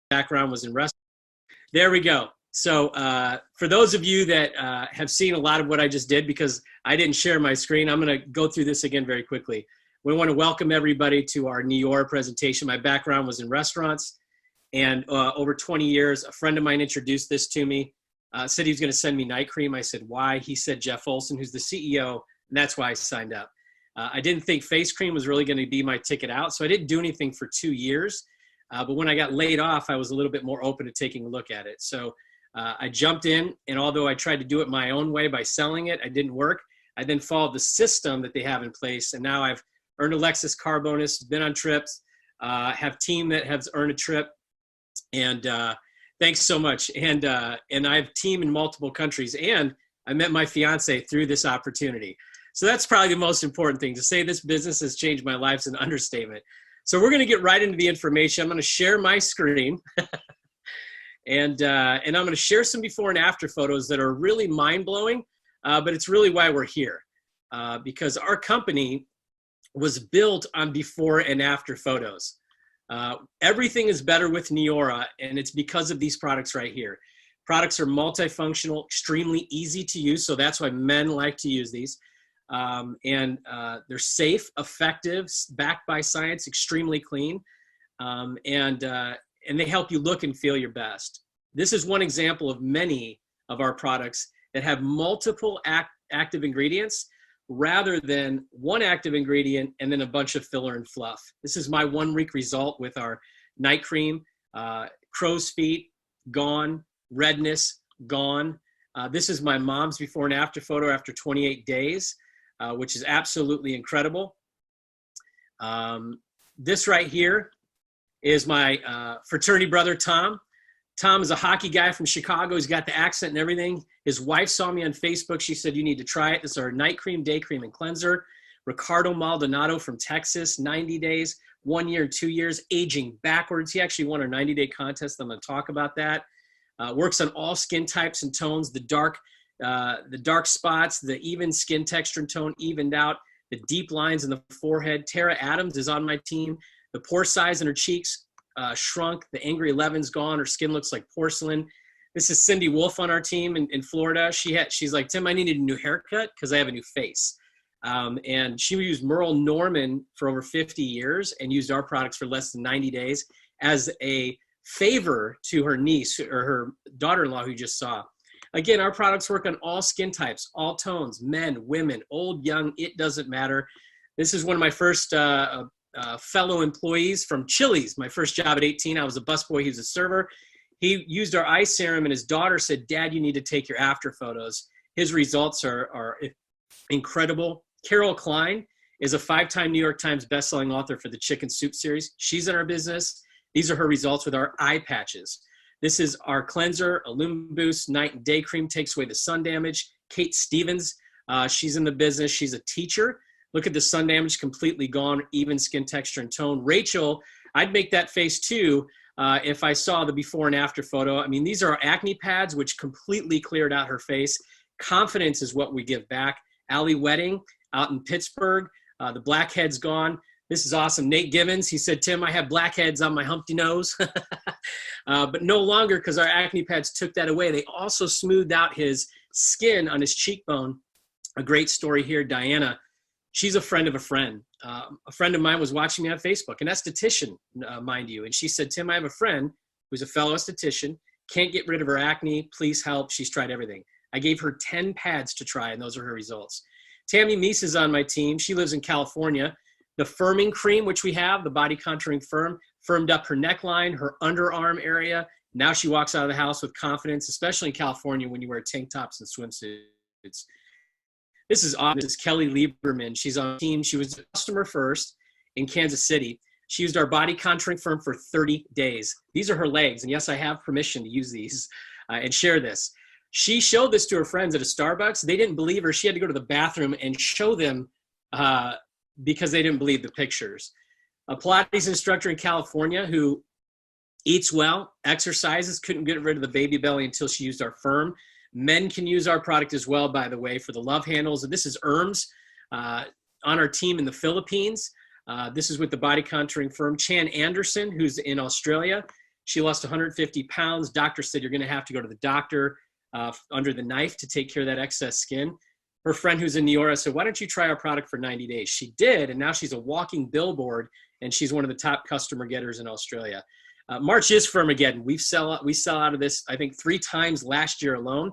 background was in wrestling. There we go. So for those of you that have seen a lot of what I just did, because I didn't share my screen, I'm going to go through this again very quickly. We want to welcome everybody to our Neora presentation. My background was in restaurants, and over 20 years, a friend of mine introduced this to me, said he was going to send me night cream. I said, why? He said, Jeff Olson, who's the CEO, and that's why I signed up. I didn't think face cream was really going to be my ticket out, so I didn't do anything for 2 years. But when I got laid off, I was a little bit more open to taking a look at it. So I jumped in, and although I tried to do it my own way by selling it, it didn't work. I then followed the system that they have in place, and now I've earned a Lexus car bonus, been on trips, have team that has earned a trip, and thanks so much. And I have team in multiple countries, and I met my fiance through this opportunity. So that's probably the most important thing. To say this business has changed my life is an understatement. So we're going to get right into the information. I'm going to share my screen, and I'm going to share some before and after photos that are really mind-blowing, but it's really why we're here, because our company was built on before and after photos. Everything is better with Neora, and it's because of these products right here. Products are multifunctional, extremely easy to use, so that's why men like to use these. They're safe, effective, backed by science, extremely clean, and they help you look and feel your best. This is one example of many of our products that have multiple active ingredients rather than one active ingredient and then a bunch of filler and fluff. This is my 1 week result with our night cream. Crow's feet, gone. Redness, gone. This is my mom's before and after photo after 28 days. Which is absolutely incredible. This right here is my fraternity brother, Tom. Tom is a hockey guy from Chicago. He's got the accent and everything. His wife saw me on Facebook. She said, you need to try it. This is our night cream, day cream, and cleanser. Ricardo Maldonado from Texas, 90 days, 1 year, 2 years, aging backwards. He actually won our 90-day contest. I'm going to talk about that. Works on all skin types and tones, the dark spots, the even skin texture and tone evened out, the deep lines in the forehead. Tara Adams is on my team. The pore size in her cheeks shrunk. The Angry 11's gone. Her skin looks like porcelain. This is Cindy Wolf on our team in Florida. She's like, Tim, I needed a new haircut because I have a new face. And she used Merle Norman for over 50 years and used our products for less than 90 days as a favor to her niece or her daughter-in-law who you just saw. Again, our products work on all skin types, all tones, men, women, old, young, it doesn't matter. This is one of my first fellow employees from Chili's. My first job at 18, I was a busboy, he was a server. He used our eye serum, and his daughter said, Dad, you need to take your after photos. His results are incredible. Carol Klein is a 5-time New York Times bestselling author for the Chicken Soup series. She's in our business. These are her results with our eye patches. This is our cleanser, a Lumen Boost night and day cream, takes away the sun damage. Kate Stevens, she's in the business. She's a teacher. Look at the sun damage, completely gone, even skin texture and tone. Rachel, I'd make that face too if I saw the before and after photo. I mean, these are our acne pads, which completely cleared out her face. Confidence is what we give back. Allie Wedding out in Pittsburgh, the blackhead's gone. This is awesome. Nate Gibbons, he said, Tim, I have blackheads on my Humpty nose. But no longer, because our acne pads took that away. They also smoothed out his skin on his cheekbone. A great story here, Diana. She's a friend of a friend. A friend of mine was watching me on Facebook, an esthetician, mind you. And she said, Tim, I have a friend who's a fellow esthetician, can't get rid of her acne. Please help. She's tried everything. I gave her 10 pads to try, and those are her results. Tammy Meese is on my team. She lives in California. The firming cream, which we have, the body contouring firm, firmed up her neckline, her underarm area. Now she walks out of the house with confidence, especially in California when you wear tank tops and swimsuits. This is awesome. This is Kelly Lieberman. She's on the team. She was a customer first in Kansas City. She used our body contouring firm for 30 days. These are her legs. And yes, I have permission to use these and share this. She showed this to her friends at a Starbucks. They didn't believe her. She had to go to the bathroom and show them because they didn't believe the pictures. A Pilates instructor in California who eats well, exercises, couldn't get rid of the baby belly until she used our firm. Men can use our product as well, by the way, for the love handles. And this is Erms on our team in the Philippines. This is with the body contouring firm. Chan Anderson, who's in Australia. She lost 150 pounds. Doctor said, you're going to have to go to the doctor under the knife to take care of that excess skin. Her friend who's in Neora said, why don't you try our product for 90 days? She did, and now she's a walking billboard, and she's one of the top customer getters in Australia. March is Firmageddon. We sell out of this, I think, 3 times last year alone.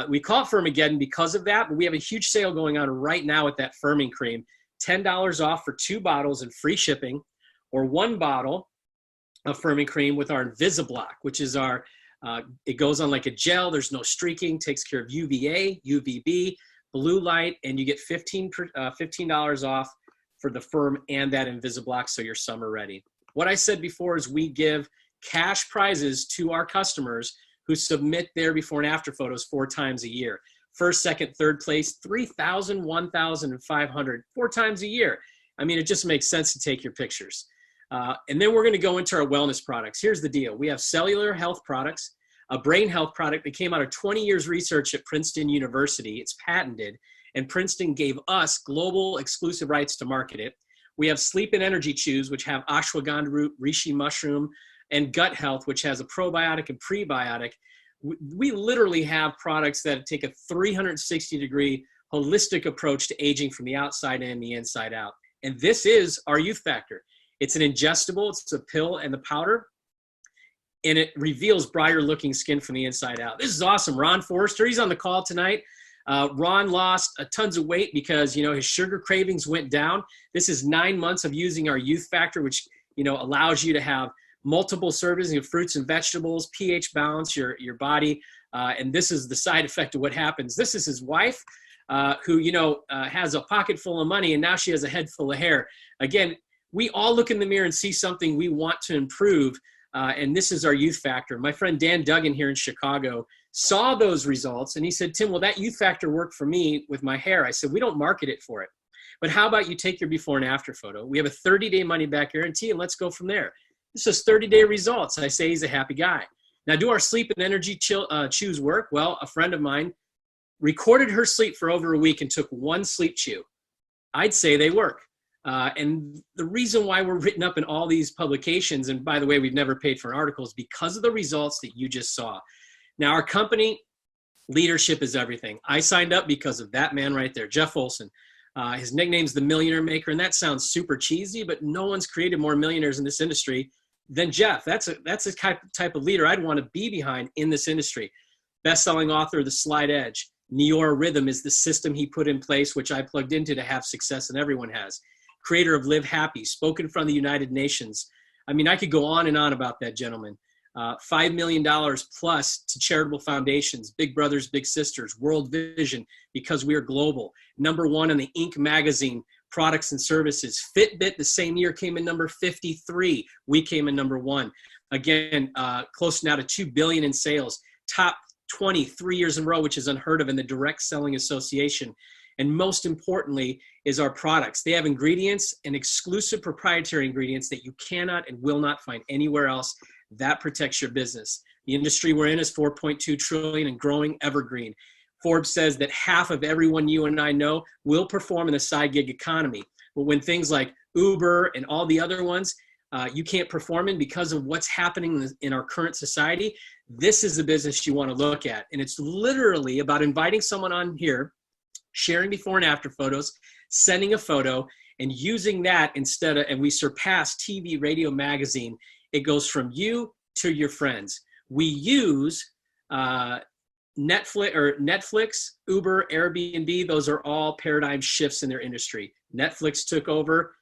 We call it Firmageddon because of that, but we have a huge sale going on right now with that firming cream. $10 off for 2 bottles and free shipping, or 1 bottle of firming cream with our Invisiblock, which is our, it goes on like a gel. There's no streaking, takes care of UVA, UVB, blue light, and you get $15 off for the firm and that Invisiblock, so you're summer ready. What I said before is we give cash prizes to our customers who submit their before and after photos 4 times a year. First, second, third place, 3,000, 1,000, and 500, 4 times a year. I mean, it just makes sense to take your pictures. And then we're going to go into our wellness products. Here's the deal. We have cellular health products, a brain health product that came out of 20 years research at Princeton University. It's patented, and Princeton gave us global exclusive rights to market it. We have sleep and energy chews, which have ashwagandha root, reishi mushroom, and gut health, which has a probiotic and prebiotic. We literally have products that take a 360-degree holistic approach to aging from the outside in and the inside out. And this is our youth factor. It's an ingestible, it's a pill and the powder, and it reveals brighter looking skin from the inside out. This is awesome. Ron Forrester, he's on the call tonight. Ron lost tons of weight because, his sugar cravings went down. This is 9 months of using our youth factor, which, allows you to have multiple servings of fruits and vegetables, pH balance your body. And this is the side effect of what happens. This is his wife, who, has a pocket full of money, and now she has a head full of hair. Again, we all look in the mirror and see something we want to improve. And this is our youth factor. My friend Dan Duggan here in Chicago saw those results, and he said, Tim, well, that youth factor worked for me with my hair. I said, we don't market it for it. But how about you take your before and after photo? We have a 30-day money-back guarantee, and let's go from there. This is 30-day results. I say he's a happy guy. Now, do our sleep and energy chews work? Well, a friend of mine recorded her sleep for over a week and took 1 sleep chew. I'd say they work. And the reason why we're written up in all these publications, and by the way, we've never paid for an article, is because of the results that you just saw. Now, our company leadership is everything. I signed up because of that man right there, Jeff Olson. His nickname's the Millionaire Maker, and that sounds super cheesy, but no one's created more millionaires in this industry than Jeff. That's a type of leader I'd want to be behind in this industry. Best-selling author of The Slide Edge. Neora Rhythm is the system he put in place, which I plugged into to have success, and everyone has. Creator of Live Happy, spoken from the United Nations. I mean, I could go on and on about that gentleman. $5 million plus to charitable foundations, Big Brothers, Big Sisters, World Vision, because we are global. #1 in the Inc. magazine, products and services. Fitbit the same year came in number 53. We came in #1. Again, close now to $2 billion in sales. Top 20, 3 years in a row, which is unheard of in the Direct Selling Association. And most importantly is our products. They have ingredients and exclusive proprietary ingredients that you cannot and will not find anywhere else. That protects your business. The industry we're in is $4.2 trillion and growing, evergreen. Forbes says that half of everyone you and I know will perform in the side gig economy. But when things like Uber and all the other ones, you can't perform in because of what's happening in our current society, this is the business you want to look at. And it's literally about inviting someone on here, sharing before and after photos, sending a photo, and using that instead of, and we surpass TV, radio, magazine. It goes from you to your friends. We use Netflix, Uber, Airbnb. Those are all paradigm shifts in their industry. Netflix took over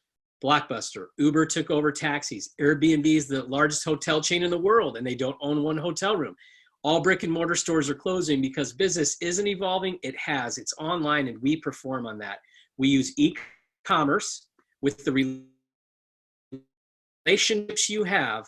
Blockbuster. Uber took over taxis. Airbnb is the largest hotel chain in the world, and they don't own one hotel room. All brick and mortar stores are closing because business isn't evolving. It has. It's online, and we perform on that. We use e-commerce with the relationships you have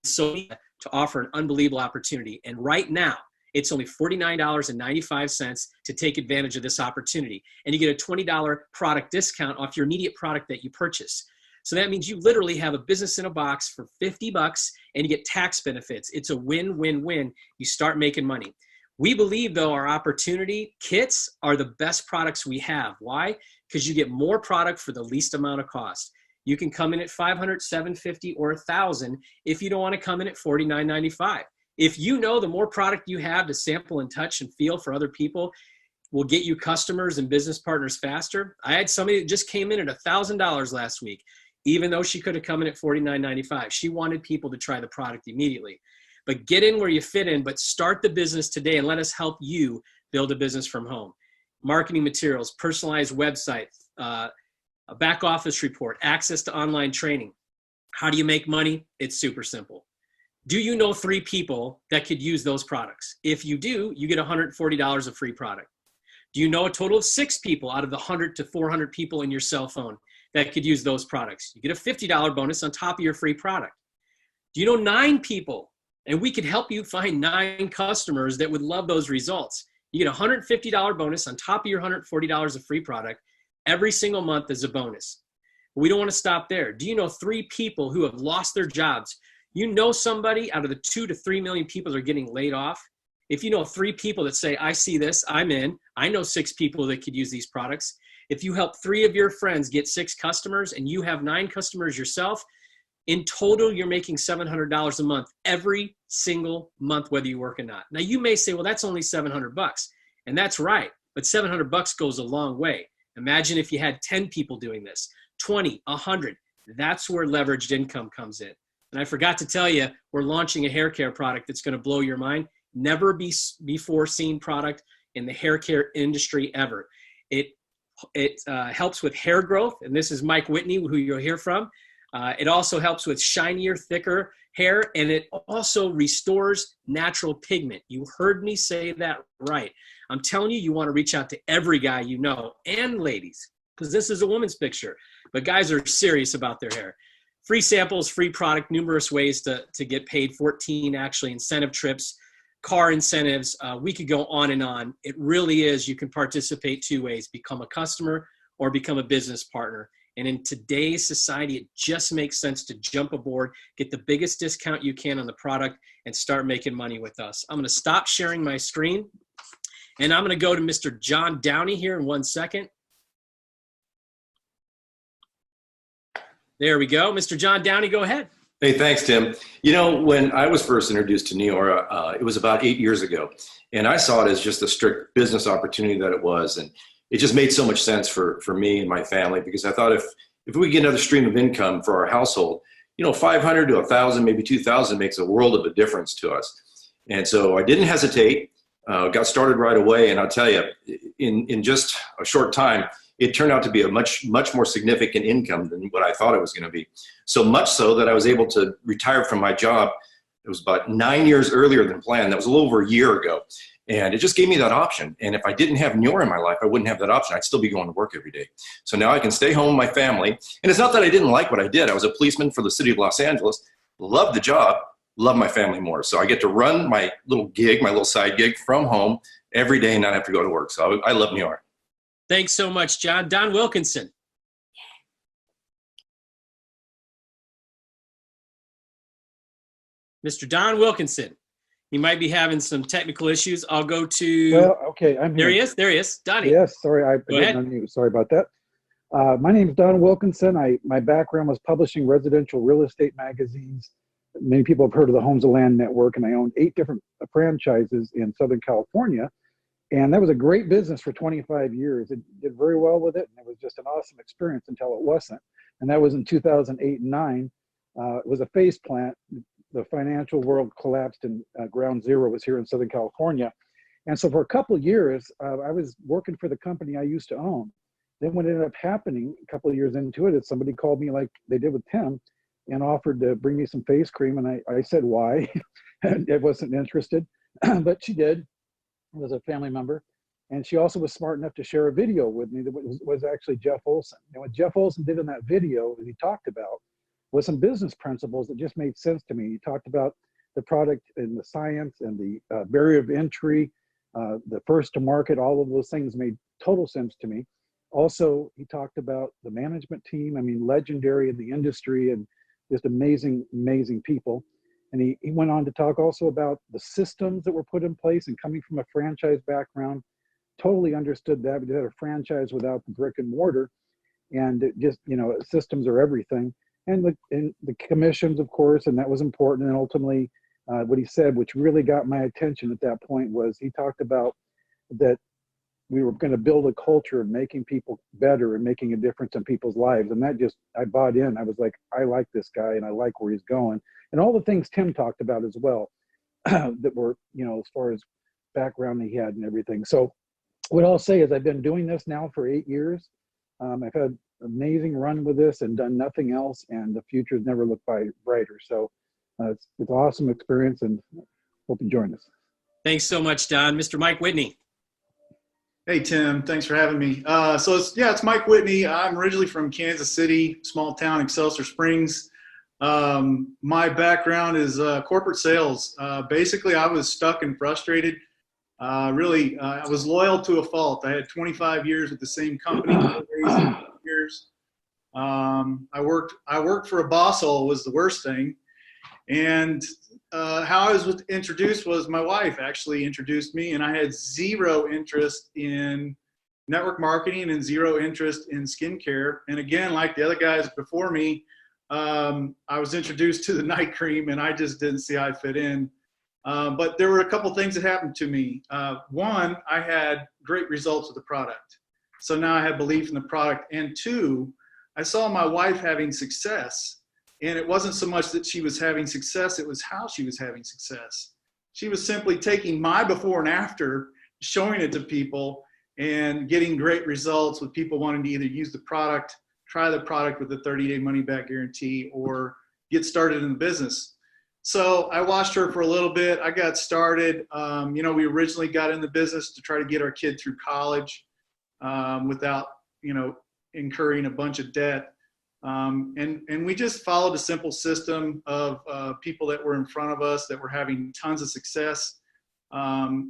so to offer an unbelievable opportunity. And right now, it's only $49.95 to take advantage of this opportunity. And you get a $20 product discount off your immediate product that you purchase. So that means you literally have a business in a box for $50 and you get tax benefits. It's a win-win-win. You start making money. We believe, though, our opportunity kits are the best products we have. Why? Because you get more product for the least amount of cost. You can come in at 500, 750, or 1,000 if you don't want to come in at $49.95. If you know the more product you have to sample and touch and feel for other people will get you customers and business partners faster. I had somebody that just came in at $1,000 last week, even though she could have come in at $49.95. She wanted people to try the product immediately. But get in where you fit in, but start the business today and let us help you build a business from home. Marketing materials, personalized website, a back office report, access to online training. How do you make money? It's super simple. Do you know 3 people that could use those products? If you do, you get $140 of free product. Do you know a total of 6 people out of the 100 to 400 people in your cell phone that could use those products? You get a $50 bonus on top of your free product. Do you know 9 people? And we could help you find 9 customers that would love those results. You get a $150 bonus on top of your $140 of free product every single month as a bonus. We don't want to stop there. Do you know 3 people who have lost their jobs? You know somebody out of the 2 to 3 million people that are getting laid off. If you know 3 people that say, I see this, I'm in. I know 6 people that could use these products. If you help 3 of your friends get 6 customers and you have 9 customers yourself, in total, you're making $700 a month every single month, whether you work or not. Now, you may say, well, that's only $700. And that's right. But $700 goes a long way. Imagine if you had 10 people doing this, 20, 100. That's where leveraged income comes in. And I forgot to tell you, we're launching a hair care product that's going to blow your mind. Never before seen product in the hair care industry ever. It helps with hair growth. And this is Mike Whitney, who you'll hear from. It also helps with shinier, thicker hair, and it also restores natural pigment. You heard me say that right. I'm telling you, you want to reach out to every guy you know, and ladies, because this is a woman's picture. But guys are serious about their hair. Free samples, free product, numerous ways to get paid, 14 actually, incentive trips, car incentives. We could go on and on. It really is. You can participate 2 ways, become a customer or become a business partner. And in today's society, it just makes sense to jump aboard, get the biggest discount you can on the product, and start making money with us. I'm going to stop sharing my screen, and I'm going to go to Mr. John Downey here in 1 second. There we go. Mr. John Downey, go ahead. Hey, thanks, Tim. You know, when I was first introduced to Neora, it was about 8 years ago, and I saw it as just a strict business opportunity that it was. And it just made so much sense for me and my family, because I thought if we get another stream of income for our household, you know, 500 to 1,000, maybe 2,000 makes a world of a difference to us. And so I didn't hesitate, got started right away. And I'll tell you, in just a short time, it turned out to be a much more significant income than what I thought it was going to be. So much so that I was able to retire from my job. It was about 9 years earlier than planned. That was a little over a year ago. And it just gave me that option. And if I didn't have Neora in my life, I wouldn't have that option. I'd still be going to work every day. So now I can stay home with my family. And it's not that I didn't like what I did. I was a policeman for the city of Los Angeles, loved the job, loved my family more. So I get to run my little gig, my little side gig from home every day and not have to go to work. So I love Neora. Thanks so much, John. Don Wilkinson. Mr. Don Wilkinson. He might be having some technical issues. I'll go to. Well, okay, I'm here. There he is. There he is. Donnie. Yes, sorry, I didn't unmute. Sorry about that. My name is Don Wilkinson. My background was publishing residential real estate magazines. Many people have heard of the Homes of Land Network, and I owned 8 different franchises in Southern California. And that was a great business for 25 years. It did very well with it, and it was just an awesome experience until it wasn't. And that was in 2008 and 9. It was a face plant. The financial world collapsed, and ground zero was here in Southern California. And so for a couple of years, I was working for the company I used to own. Then what ended up happening a couple of years into it is somebody called me like they did with Tim and offered to bring me some face cream. And I said, why? And I wasn't interested, but she did. It was a family member. And she also was smart enough to share a video with me that was actually Jeff Olson. And what Jeff Olson did in that video that he talked about was some business principles that just made sense to me. He talked about the product and the science and the barrier of entry, the first to market, all of those things made total sense to me. Also, he talked about the management team. I mean, legendary in the industry and just amazing, amazing people. And he went on to talk also about the systems that were put in place, and coming from a franchise background, totally understood that. We did a franchise without the brick and mortar. and it just, systems are everything. And the commissions, of course, and that was important. And ultimately, what he said, which really got my attention at that point, was he talked about that we were going to build a culture of making people better and making a difference in people's lives. And that just, I bought in. I was like, I like this guy and I like where he's going. And all the things Tim talked about as well, that were, as far as background he had and everything. So what I'll say is I've been doing this now for 8 years. I've had an amazing run with this and done nothing else. And the future's never looked brighter. So it's an awesome experience, and hope you join us. Thanks so much, Don. Mr. Mike Whitney. Hey, Tim, thanks for having me. It's Mike Whitney. I'm originally from Kansas City, small town, Excelsior Springs. My background is corporate sales. Basically, I was stuck and frustrated. I was loyal to a fault. I had 25 years with the same company. Years. I worked for a boss hole was the worst thing. And how I was introduced was my wife actually introduced me, and I had zero interest in network marketing and zero interest in skincare. And again, like the other guys before me, I was introduced to the night cream, and I just didn't see how I fit in. But there were a couple things that happened to me. One, I had great results with the product. So now I had belief in the product. And two, I saw my wife having success. And it wasn't so much that she was having success, it was how she was having success. She was simply taking my before and after, showing it to people, and getting great results with people wanting to either use the product, try the product with the 30-day money-back guarantee, or get started in the business. So I watched her for a little bit. I got started. We originally got in the business to try to get our kid through college without, incurring a bunch of debt. And we just followed a simple system of people that were in front of us that were having tons of success.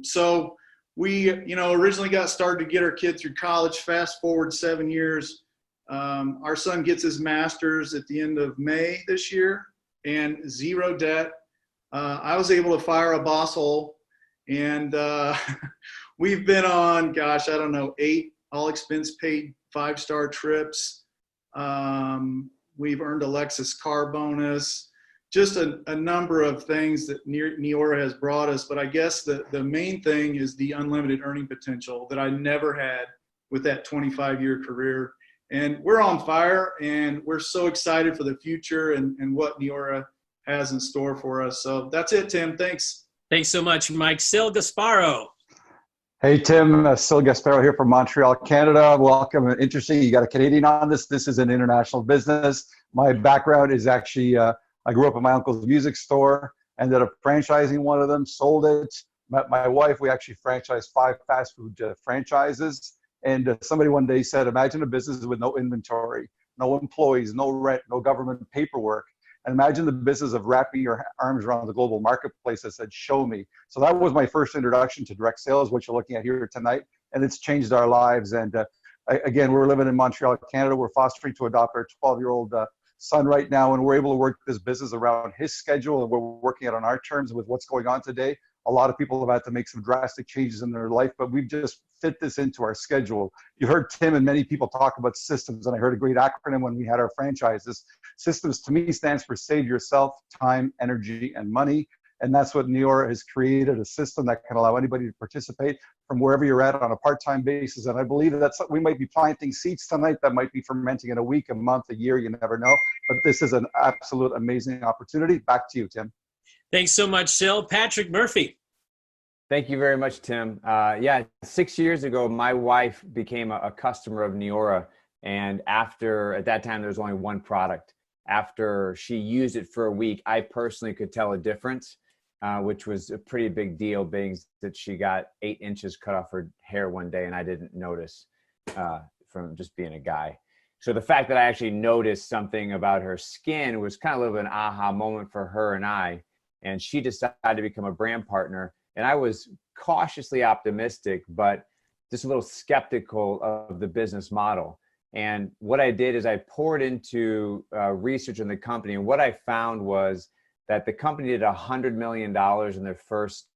So we, originally got started to get our kid through college. Fast forward 7 years, our son gets his master's at the end of May this year, and zero debt. I was able to fire a boss hole, and we've been on, 8 all expense paid 5-star trips. We've earned a Lexus car bonus, just a number of things that Neora has brought us. But I guess the main thing is the unlimited earning potential that I never had with that 25-year career. And we're on fire, and we're so excited for the future and what Neora has in store for us. So that's it, Tim. Thanks. Thanks so much, Mike. Sil Gasparo. Hey, Tim, Sil Gasparo here from Montreal, Canada. Welcome. Interesting. You got a Canadian on this. This is an international business. My background is actually, I grew up in my uncle's music store, ended up franchising one of them, sold it. Met my wife. We actually franchised 5 fast food franchises. And somebody one day said, imagine a business with no inventory, no employees, no rent, no government paperwork. And imagine the business of wrapping your arms around the global marketplace that said, show me. So that was my first introduction to direct sales, what you're looking at here tonight. And it's changed our lives. And again, we're living in Montreal, Canada. We're fostering to adopt our 12-year-old son right now. And we're able to work this business around his schedule. And we're working it on our terms with what's going on today. A lot of people have had to make some drastic changes in their life, but we've just fit this into our schedule. You heard Tim and many people talk about systems, and I heard a great acronym when we had our franchises. Systems to me stands for save yourself, time, energy, and money. And that's what Neora has created, a system that can allow anybody to participate from wherever you're at on a part-time basis. And I believe that we might be planting seeds tonight that might be fermenting in a week, a month, a year, you never know. But this is an absolute amazing opportunity. Back to you, Tim. Thanks so much, Sil. Patrick Murphy. Thank you very much, Tim. 6 years ago, my wife became a customer of Neora. And at that time, there was only one product. After she used it for a week, I personally could tell a difference, which was a pretty big deal, being that she got 8 inches cut off her hair one day, and I didn't notice from just being a guy. So the fact that I actually noticed something about her skin was kind of a little bit of an aha moment for her and I. And she decided to become a brand partner. And I was cautiously optimistic, but just a little skeptical of the business model. And what I did is I poured into research in the company. And what I found was that the company did $100 million in their first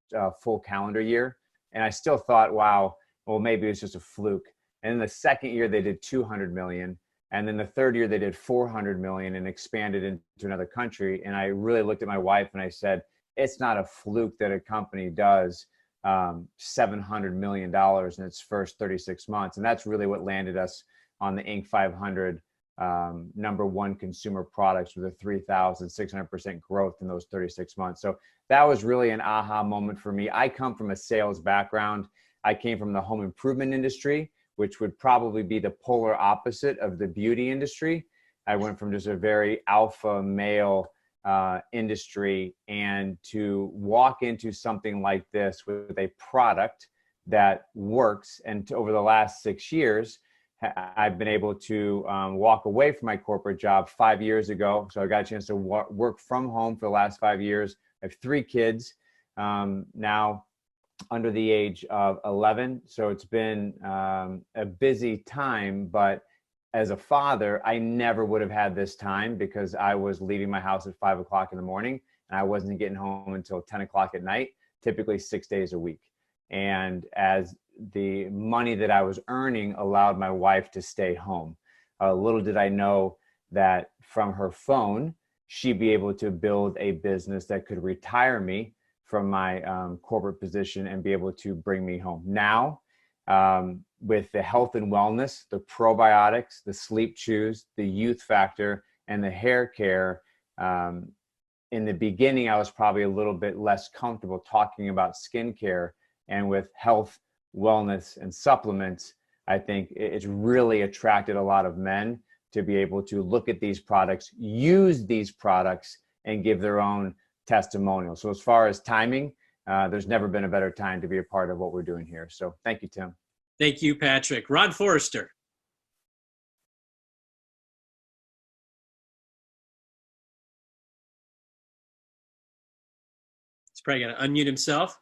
full calendar year. And I still thought, wow, well, maybe it's just a fluke. And in the second year, they did $200 million. And then the third year they did 400 million and expanded into another country. And I really looked at my wife and I said, it's not a fluke that a company does $700 million in its first 36 months. And that's really what landed us on the Inc. 500 #1 consumer products with a 3,600% growth in those 36 months. So that was really an aha moment for me. I come from a sales background. I came from the home improvement industry, which would probably be the polar opposite of the beauty industry. I went from just a very alpha male industry, and to walk into something like this with a product that works. And over the last 6 years, I've been able to walk away from my corporate job 5 years ago. So I got a chance to work from home for the last 5 years. I have 3 kids now under the age of 11. So it's been a busy time, but as a father, I never would have had this time because I was leaving my house at 5 o'clock in the morning and I wasn't getting home until 10 o'clock at night, typically 6 days a week. And as the money that I was earning allowed my wife to stay home. Little did I know that from her phone, she'd be able to build a business that could retire me from my corporate position and be able to bring me home. Now, with the health and wellness, the probiotics, the sleep chews, the youth factor, and the hair care, in the beginning, I was probably a little bit less comfortable talking about skincare. And with health, wellness, and supplements, I think it's really attracted a lot of men to be able to look at these products, use these products, and give their own testimonial. So as far as timing, there's never been a better time to be a part of what we're doing here. So thank you, Tim. Thank you, Patrick. Ron Forrester. He's probably got to unmute himself.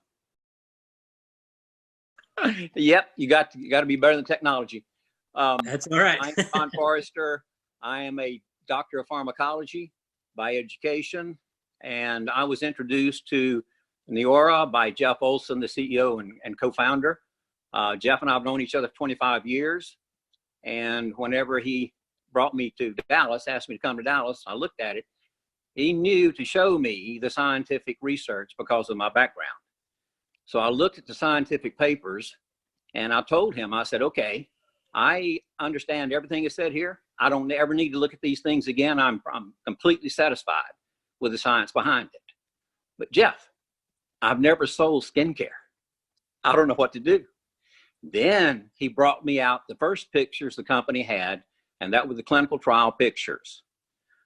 Yep, you got to be better than technology. That's all right. I'm Ron Forrester. I am a doctor of pharmacology by education, and I was introduced to Neora by Jeff Olson, the CEO and co-founder. Jeff and I have known each other for 25 years, and whenever he brought me to Dallas, asked me to come to Dallas, I looked at it. He knew to show me the scientific research because of my background. So I looked at the scientific papers and I told him, I said, okay, I understand everything is said here. I don't ever need to look at these things again. I'm completely satisfied with the science behind it. But Jeff, I've never sold skincare. I don't know what to do. Then he brought me out the first pictures the company had, and that were the clinical trial pictures.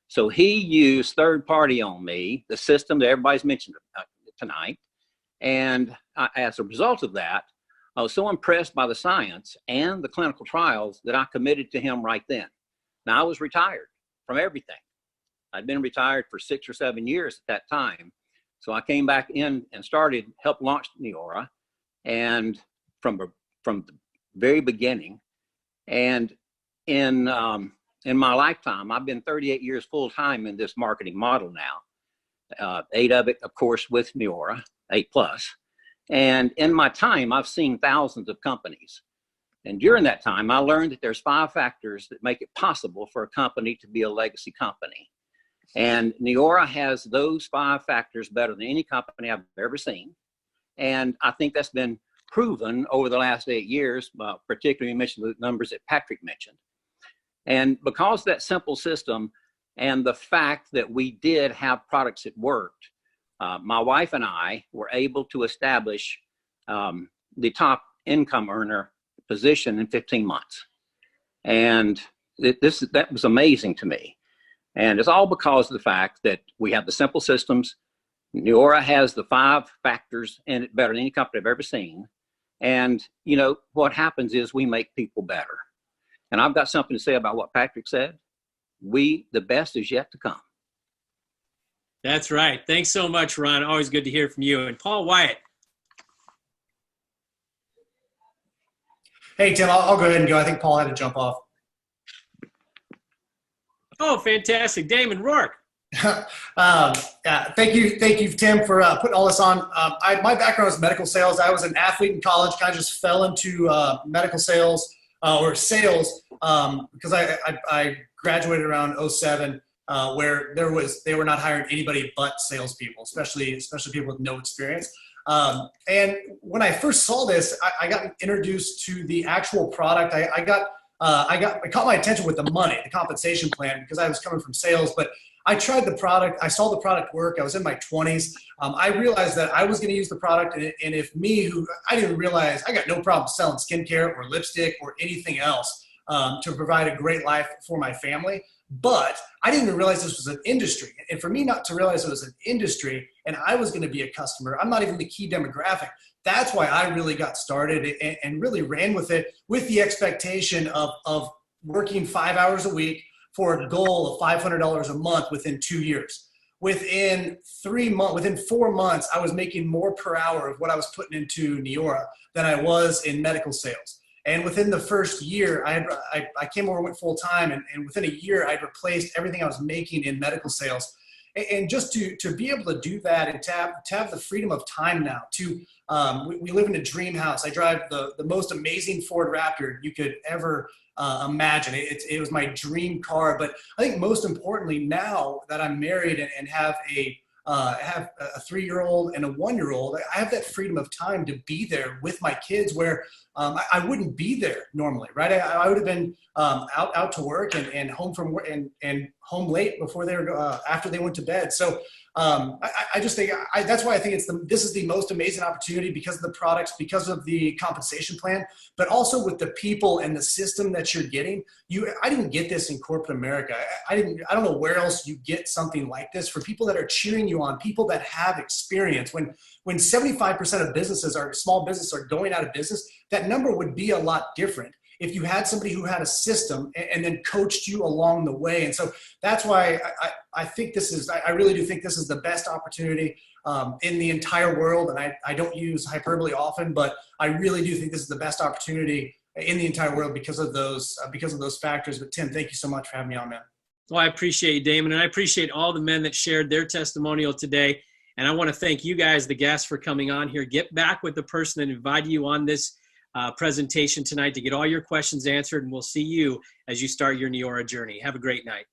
So he used third party on me, the system that everybody's mentioned tonight. And as a result of that, I was so impressed by the science and the clinical trials that I committed to him right then. Now, I was retired from everything. I'd been retired for 6 or 7 years at that time. So I came back in and helped launch Neora, and from the very beginning. And in my lifetime, I've been 38 years full time in this marketing model now. 8 of it, of course, with Neora, 8+. And in my time, I've seen thousands of companies. And during that time, I learned that there's 5 factors that make it possible for a company to be a legacy company. And Neora has those 5 factors better than any company I've ever seen. And I think that's been proven over the last 8 years, particularly you mentioned the numbers that Patrick mentioned. And because of that simple system and the fact that we did have products that worked, my wife and I were able to establish the top income earner position in 15 months. And that was amazing to me. And it's all because of the fact that we have the simple systems. Neora has the 5 factors in it better than any company I've ever seen. And, you know, what happens is we make people better. And I've got something to say about what Patrick said. The best is yet to come. That's right. Thanks so much, Ron. Always good to hear from you. And Paul Wyatt. Hey, Tim, I'll go ahead and go. I think Paul had to jump off. Oh, fantastic. Damon Rourke. Thank you, Tim, for putting all this on. My background is medical sales. I was an athlete in college, kind of just fell into medical sales. or sales, because I graduated around '07, where they were not hiring anybody but salespeople, especially people with no experience. And when I first saw this, I got introduced to the actual product. It caught my attention with the money, the compensation plan, because I was coming from sales, but I tried the product. I saw the product work. I was in my 20s. I realized that I was going to use the product. And if I didn't realize I got no problem selling skincare or lipstick or anything else to provide a great life for my family. But I didn't even realize this was an industry. And for me not to realize it was an industry and I was going to be a customer, I'm not even the key demographic. That's why I really got started and really ran with it with the expectation of working 5 hours a week for a goal of $500 a month within 2 years. Within 4 months, I was making more per hour of what I was putting into Neora than I was in medical sales. And within the first year, I came over and went full time, and within a year, I'd replaced everything I was making in medical sales. And just to be able to do that and to have the freedom of time now we live in a dream house. I drive the most amazing Ford Raptor you could ever imagine. It was my dream car. But I think most importantly, now that I'm married and have a 3-year-old and a 1-year-old, I have that freedom of time to be there with my kids where I wouldn't be there normally, right? I would have been out to work and home from work and home late before they were after they went to bed. So I just think that's why I think this is the most amazing opportunity, because of the products, because of the compensation plan, but also with the people and the system that you're getting. I didn't get this in corporate America. I don't know where else you get something like this for people that are cheering you on, people that have experience. When 75% of small businesses are going out of business, that number would be a lot different if you had somebody who had a system and then coached you along the way. And so that's why I think I really do think this is the best opportunity in the entire world. And I don't use hyperbole often, but I really do think this is the best opportunity in the entire world because of those factors. But Tim, thank you so much for having me on, man. Well, I appreciate you, Damon, and I appreciate all the men that shared their testimonial today. And I want to thank you guys, the guests, for coming on here. Get back with the person that invited you on this presentation tonight to get all your questions answered, and we'll see you as you start your Neora journey. Have a great night.